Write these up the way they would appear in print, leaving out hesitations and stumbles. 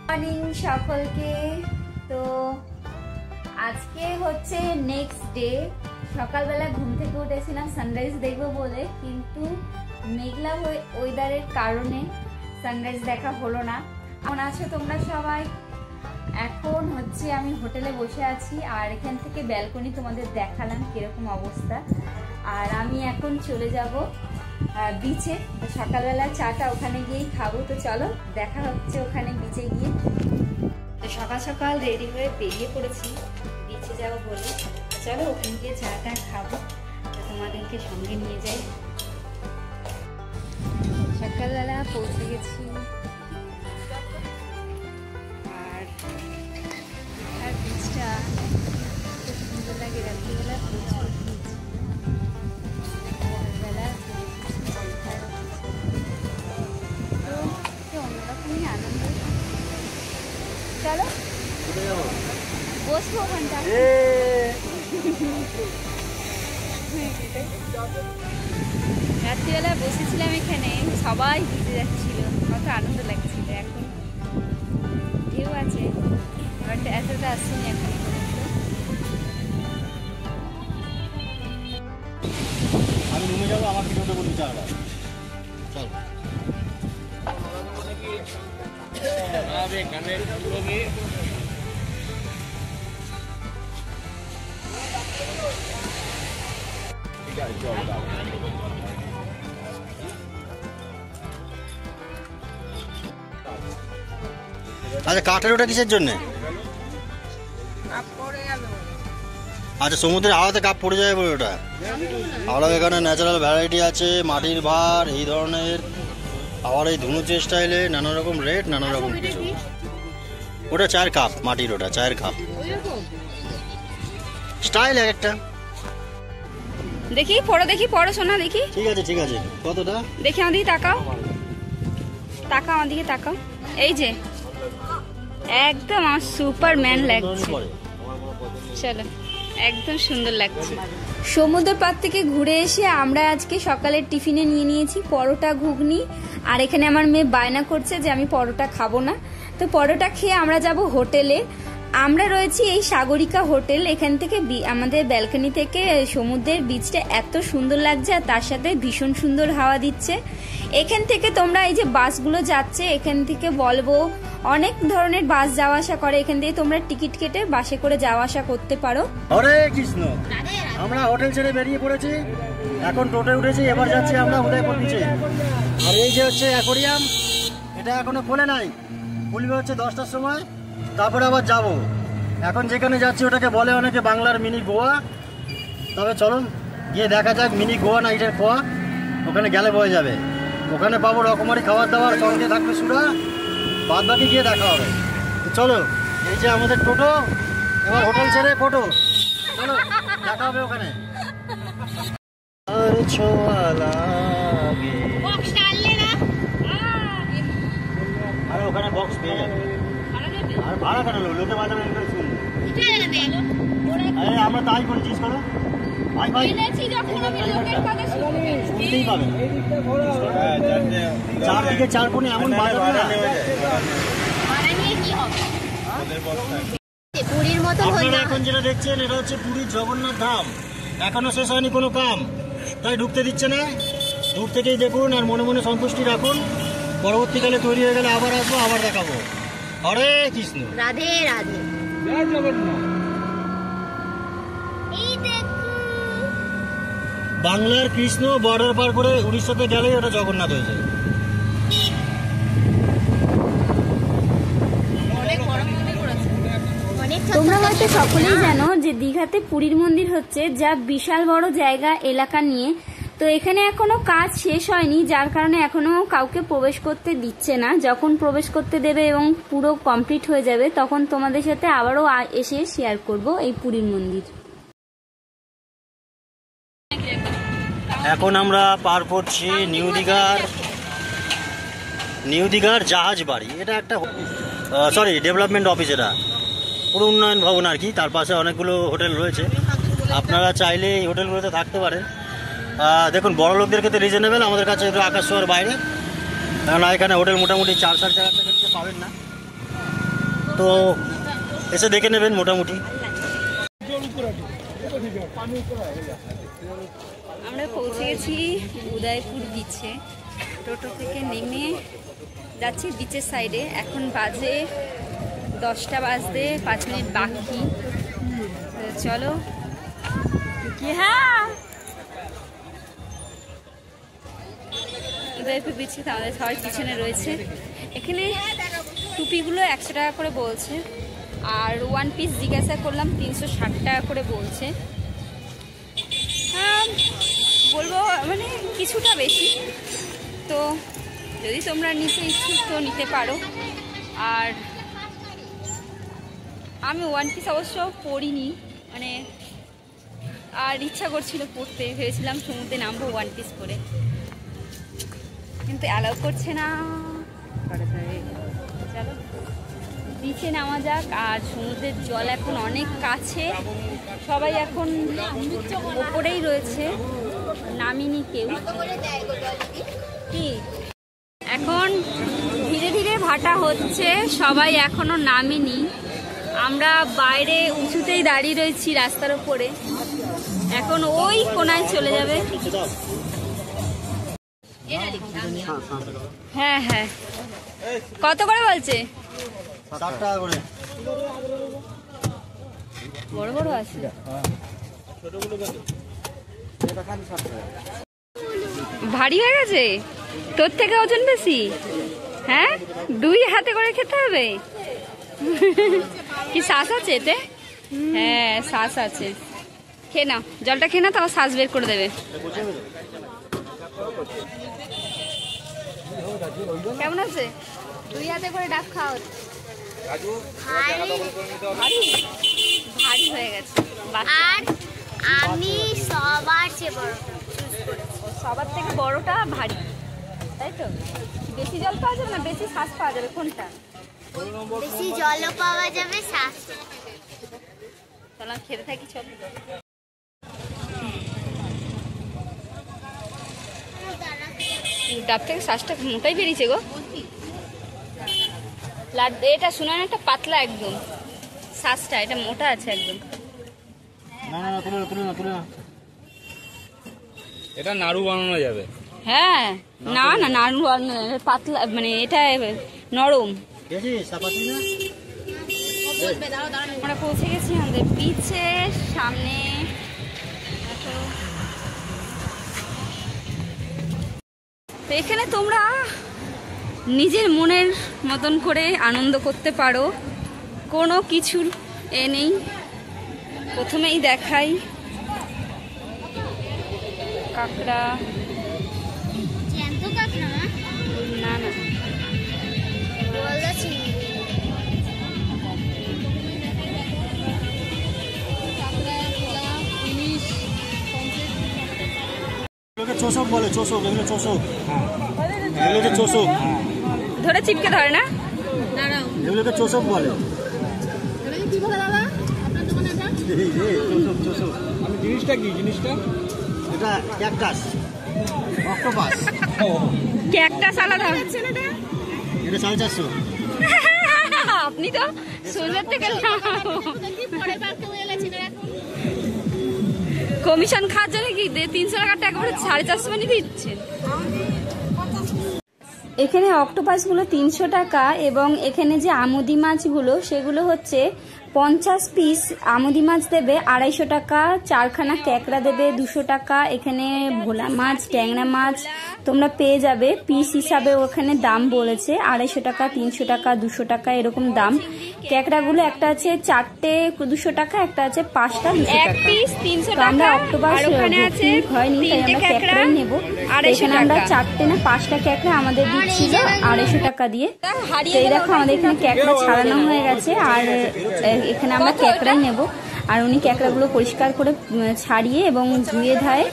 Morning সকলকে। তো আজকে হচ্ছে নেক্সট ডে। সকালবেলা ঘুম থেকে উঠেছিলাম সানরাইজ দেখবো বলে, কিন্তু মেঘলা ওয়েদারের কারণে সানরাইজ দেখা হলো না। কেমন আছো তোমরা সবাই? এখন হচ্ছে আমি হোটেলে বসে আছি, আর এখান থেকে ব্যালকনি তোমাদের দেখালাম কিরকম অবস্থা। আর আমি এখন চলে যাব বিচে। তো সকালবেলা চাটা ওখানে গিয়েই খাবো। তো চলো দেখা হচ্ছে ওখানে বিচে গিয়ে। তো সকাল সকাল রেডি হয়ে বেরিয়ে পড়েছি বিচে যাবো বলে। চলো ওখানে গিয়ে চাটা খাবো, তোমাদেরকে সঙ্গে নিয়ে যাই। সকালবেলা পৌঁছে গেছি, আর বিচটা খুব সুন্দর লাগে। রাত্রিবেলা প্রচুর বিচ, সকালবেলা তো অন্যরকমই আনন্দ। চলো বসবো ওখানটা। রাত্রিবেলা বসেছিলাম এখানে, সবাই ভিজে যাচ্ছিল, কত আনন্দ লাগছিল। এখন ঢেউ আছে, বাট এতটা আসছেনি এখন পর্যন্ত। আমি রুমে যাবো, আমার ভিডিওটা বলতে চাইলাম। চল আচ্ছা, কাঠের ওটা কিসের জন্য? আচ্ছা, সমুদ্রের হাওয়াতে কাপ পড়ে যায় বলে ওটা। আর এখানে ন্যাচারাল ভ্যারাইটি আছে, মাটির ভার এই ধরনের, আবার এই ধুনুচের স্টাইলে নানা রকম রেট, নানা রকম কিছু। ওটা চায়ের কাপ, মাটির ওটা চায়ের কাপ, স্টাইল এক একটা। দেখি পড়ো, দেখি পড়ো সোনা, দেখি। ঠিক আছে ঠিক আছে, কতটা দেখি আমার দিকে তাকাও, তাকাও আমার দিকে তাকাও। এই যে একদম আমার সুপারম্যান লাগছে। চলো, একদম সুন্দর লাগছে। সমুদ্র পাড় থেকে ঘুরে এসে আমরা আজকে সকালের টিফিনে নিয়ে নিয়েছি পরোটা ঘুগনি। আর এখানে আমার মেয়ে বায়না করছে যে আমি পরোটা খাবো না। তো পরোটা খেয়ে আমরা যাব হোটেলে। আমরা রয়েছি এই সাগরিকা হোটেল। এখান থেকে আমাদের ব্যালকনি থেকে সমুদ্রের বিচটা এত সুন্দর লাগছে, আর তার সাথে ভীষণ সুন্দর হাওয়া দিচ্ছে। এখান থেকে তোমরা এই যে বাসগুলো যাচ্ছে, এখান থেকে বলবো অনেক ধরনের বাস যাওয়া আসা করে। এখান থেকে তোমরা টিকিট কেটে বাসে করে যাওয়া আসা করতে পারো। হরে কৃষ্ণ। আমরা হোটেল ছেড়ে বেরিয়ে পড়েছি, এখন টোটোয় উঠেছি, এবার যাচ্ছি আমরা উদয়পুর বিচে। আর এই যে হচ্ছে অ্যাকোরিয়াম, এটা এখনো খোলে নাই, খুলবে হচ্ছে 10টার সময়, তারপরে আবার যাব। এখন যেখানে যাচ্ছি ওটাকে বলে অনেকে বাংলার মিনি গোয়া। তবে চলুন গিয়ে দেখা যাক মিনি গোয়া না এটার খোয়া। ওখানে গেলে বয়ে যাবে, ওখানে পাবো রকমারি খাবার দাবার, সঙ্গে থাকবে সুরা, বাদ বাকি গিয়ে দেখা হবে। চলো, এই যে আমাদের টোটো, এবার হোটেল ছেড়ে ফটো। চলো দেখা হবে ওখানে। আর ছোঁয়া লাগে, আরে ওখানে বক্স পেয়ে যাবে। আর ভাড়া কেন লোকে বাজাবে, আরে আমরা তাই করি, জিজ্ঞেস করো। ভাই ভাই শুনতেই পাবে, চারদিকে চার কোণে এমন বাজাবে না। আপনারা এখন যেটা দেখছেন এটা হচ্ছে পুরীর জগন্নাথ ধাম। এখনো শেষ হয়নি কোনো কাম, তাই ঢুকতে দিচ্ছে না। দূর থেকেই দেখুন আর মনে মনে সন্তুষ্টি রাখুন। পরবর্তীকালে তৈরি হয়ে গেলে আবার আসবো, আবার দেখাবো। হরে কৃষ্ণ, রাধে রাধে। বাংলার কৃষ্ণ বর্ডার পার করে উড়িষ্যাতে গেলেই ওটা জগন্নাথ হয়ে যায়। তোমরা হয়তো সকলেই জানো যে দীঘাতে পুরীর মন্দির হচ্ছে, যা বিশাল বড় জায়গা এলাকা নিয়ে। তো এখানে এখনো কাজ শেষ হয়নি, যার কারণে এখনো কাউকে প্রবেশ করতে দিচ্ছে না। যখন প্রবেশ করতে দেবে এবং পুরো কমপ্লিট হয়ে যাবে, তখন তোমাদের সাথে আবারও এসে শেয়ার করব এই পুরীর মন্দির। এখন আমরা পার করছি নিউ দীঘার জাহাজ বাড়ি। এটা একটা ডেভেলপমেন্ট অফিস, এটা পুরো উন্নয়ন ভবন আর কি। তার পাশে অনেকগুলো হোটেল রয়েছে, আপনারা চাইলে এই হোটেলগুলোতে থাকতে পারেন। দেখুন, বড় লোকদের ক্ষেত্রে রিজনেবল, আমাদের কাছে একটু আকাশ ছোঁয়ার বাইরে। কেননা এখানে হোটেল মোটামুটি 4-4.5 টাকা থেকে পাবেন না। তো এসে দেখে নেবেন মোটামুটি। আমরা পৌঁছে গেছি উদয়পুর বিচে। টোটো থেকে নেমে যাচ্ছি বিচের সাইডে। এখন বাজে 10টা বাজতে 5 মিনিট বাকি। চলো কি, হ্যাঁ উদয়পুর বিচে তো আমাদের সবাই পিছনে রয়েছে। এখানে টুপিগুলো 100 টাকা করে বলছে, আর 1 পিস জিজ্ঞাসা করলাম 360 টাকা করে বলছে। বলবো মানে কিছুটা বেশি, তো যদি তোমরা নিতে ইচ্ছুক তো নিতে পারো। আর আমি 1 পিস অবশ্য পরিনি, মানে আর ইচ্ছা করছিল পরতে, ভেবেছিলাম সমুদ্রে নামবো 1 পিস পরে, কিন্তু অ্যালাউ করছে না। চলো বিচে নামা যাক। আর সমুদ্রের জল এখন অনেক কাছে, সবাই এখন ওপরেই রয়েছে, নামিনি কেউ। কি এখন ধীরে ধীরে ভাটা হচ্ছে, সবাই এখনো নামিনি। আমরা বাইরে উঁচুতেই দাঁড়িয়ে রয়েছি রাস্তার উপরে, এখন ওই কোনায় চলে যাবে। হ্যাঁ হ্যাঁ, কত করে বলছে? 60 টাকা করে। বড় বড় আছে, ভারী হয়ে গেছে। তোর থেকে ওজন বেশি। হ্যাঁ, 2 হাতে করে খেতে হবে। কি শ্বাস আছে এতে? হ্যাঁ শ্বাস আছে। খেয়ে নাও, জলটা খেয়ে নাও, তাও শ্বাস বের করে দেবে। কেমন আছে? 2 হাতে করে ডাব খাও। ভারী হয়ে গেছে। আর আমি সবার চেয়ে বড়, সবার থেকে বড়টা ভারী, তাই তো? বেশি জল পাওয়া যাবে না বেশি শ্বাস পাওয়া যাবে, কোনটা? বেশি জলও পাওয়া যাবে, শ্বাস। চলো খেতে থাকি। চল ডাব থেকে শ্বাসটা মোটাই বেরিয়েছে গো। এটা শোনা একটা পাতলা একদম, শ্বাসটা এটা মোটা আছে একদম। না না তুলে না। এটা নাড়ু বানানো যাবে। হ্যাঁ না না, নাড়ু পাতলা, মানে এটা নরম। আমরা পৌঁছে গেছি আমাদের বিচের সামনে। তো এখানে তোমরা নিজের মনের মতন করে আনন্দ করতে পারো, কোনো কিছুর নেই। প্রথমেই দেখাই কাঁকড়া। জ্যান্ত কাঁকড়া না না, বলদা চিংড়ি। চোষক বলে, চোষক, এগুলো চোষক। এগুলোকে চোষক ধরে চিপকে ধরে না, এগুলোকে চোষক বলে। জিনিসটা কি? জিনিসটা এটা ক্যাকটাস, অক্টোপাস। ক্যাকটাস আলাদা। এটা 450। আপনি তো সুন্দর থেকে কমিশন খাওয়ার জন্য কি 300 টাকাটা একবারে 450 মানে দিচ্ছেন। এখানে অক্টোপাসগুলো 300 টাকা, এবং এখানে যে আমুদি মাছগুলো সেগুলো হচ্ছে 50 পিস আমুদি মাছ দেবে 250 টাকা, 4খানা ক্যাকড়া দেবে 200 টাকা। এখানে ভোলা মাছ, ট্যাংরা মাছ তোমরা পেয়ে যাবে পিস হিসাবে, ওখানে দাম বলেছে 250 টাকা, 300 টাকা, 200 টাকা এরকম দাম। ক্যাকড়াগুলো একটা আছে 4টে 200 টাকা, একটা আছে 5টা 200 টাকা। পিস 300 টাকা। আমরা অক্টোপাস হয়নি, তাই আমরা ক্যাকড়াই নেব। এখানে আমরা 4টে না 5টা ক্যাকড়া আমাদের দিচ্ছিল 250 টাকা দিয়ে। এই দেখো আমাদের এখানে ক্যাকড়া ছাড়ানো হয়ে গেছে, আর এখানে আমরা ক্যাকড়াই নেব। আর উনি ক্যাকড়াগুলো পরিষ্কার করে ছাড়িয়ে এবং ধুয়ে ধায়ে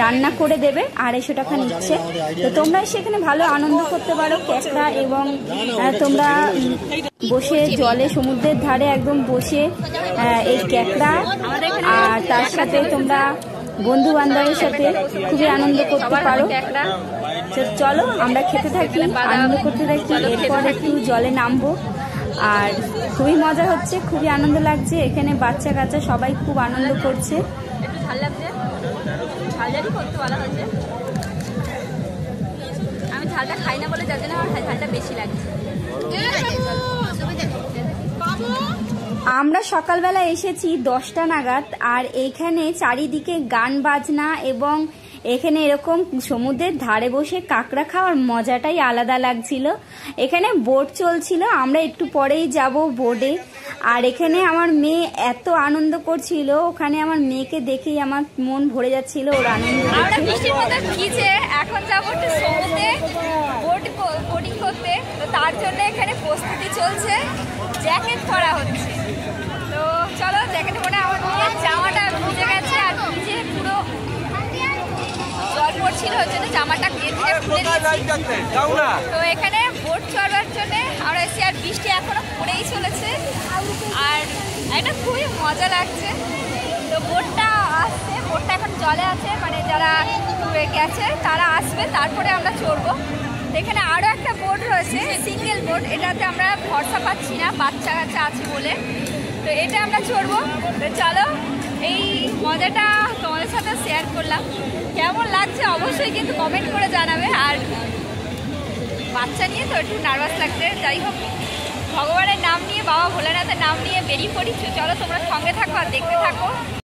রান্না করে দেবে, 250 টাকা নিচ্ছে। তো তোমরা সেখানে ভালো আনন্দ করতে পারো ক্যাকড়া, এবং তোমরা বসে জলে সমুদ্রের ধারে একদম বসে এই ক্যাকড়া আর তার সাথে তোমরা বন্ধু বান্ধবের সাথে খুবই আনন্দ করতে পারো। চলো আমরা খেতে থাকি, আনন্দ করতে থাকি, এরপর একটু জলে নামবো। আর খুবই মজা হচ্ছে, খুবই আনন্দ লাগছে। এখানে বাচ্চা কাচ্চা সবাই খুব আনন্দ করছে। একটু ঝাল লাগছে, ঝাল ঝালই করতে বলা হয়েছে। আমি ঝালটা খাই না বলে যার জন্য আমার ঝালটা বেশি লাগছে। আমরা সকালবেলা এসেছি 10টা নাগাদ, আর এইখানে চারিদিকে গান বাজনা এবং এখানে এরকম সমুদ্রের ধারে বসে কাঁকড়া খাওয়ার মজাটাই আলাদা লাগছিল। এখানে বোট চলছিল, আমরা একটু পরেই যাব বোটে। আর এখানে আমার মেয়ে এত আনন্দ করছিল, ওখানে আমার মেয়েকে দেখেই আমার মন ভরে যাচ্ছিল ওর আনন্দ। আমরা বৃষ্টির মধ্যে ভিজে এখন যাবো একটু সমুদ্রে বোটিং করতে, তো তার জন্য এখানে প্রস্তুতি চলছে, জ্যাকেট পরা হচ্ছে। তো চলো জ্যাকেট পরে আমার মেয়ের জামাটা ভিজে গেছে, আর ভিজে পুরো জল পড়ছিল, ওর জন্য জামাটা খুলে দিয়েছি। তো এখানে বোট চড়বার জন্য আমরা এসেছি, আর বৃষ্টি এখনো পড়েই চলেছে, আর এটা খুবই মজা লাগছে। তো বোটটা আসছে, বোটটা এখন জলে আছে, মানে যারা ডুবে গেছে তারা আসবে, তারপরে আমরা চড়বো। এখানে আরও একটা বোট রয়েছে, সিঙ্গেল বোট, এটাতে আমরা ভরসা পাচ্ছি না, বাচ্চা কাচ্চা আছে বলে। তো এটা আমরা চড়বো। তো চলো, এই মজাটা তোমাদের সাথে শেয়ার করলাম। কেমন লাগছে অবশ্যই কিন্তু কমেন্ট করে জানাবে। আর বাচ্চা নিয়ে তো একটু নার্ভাস লাগছে, যাই হোক ভগবানের নাম নিয়ে, বাবা ভোলানাথের নাম নিয়ে বেরিয়ে পড়ি। চলো তোমরা সঙ্গে থাকো আর দেখতে থাকো।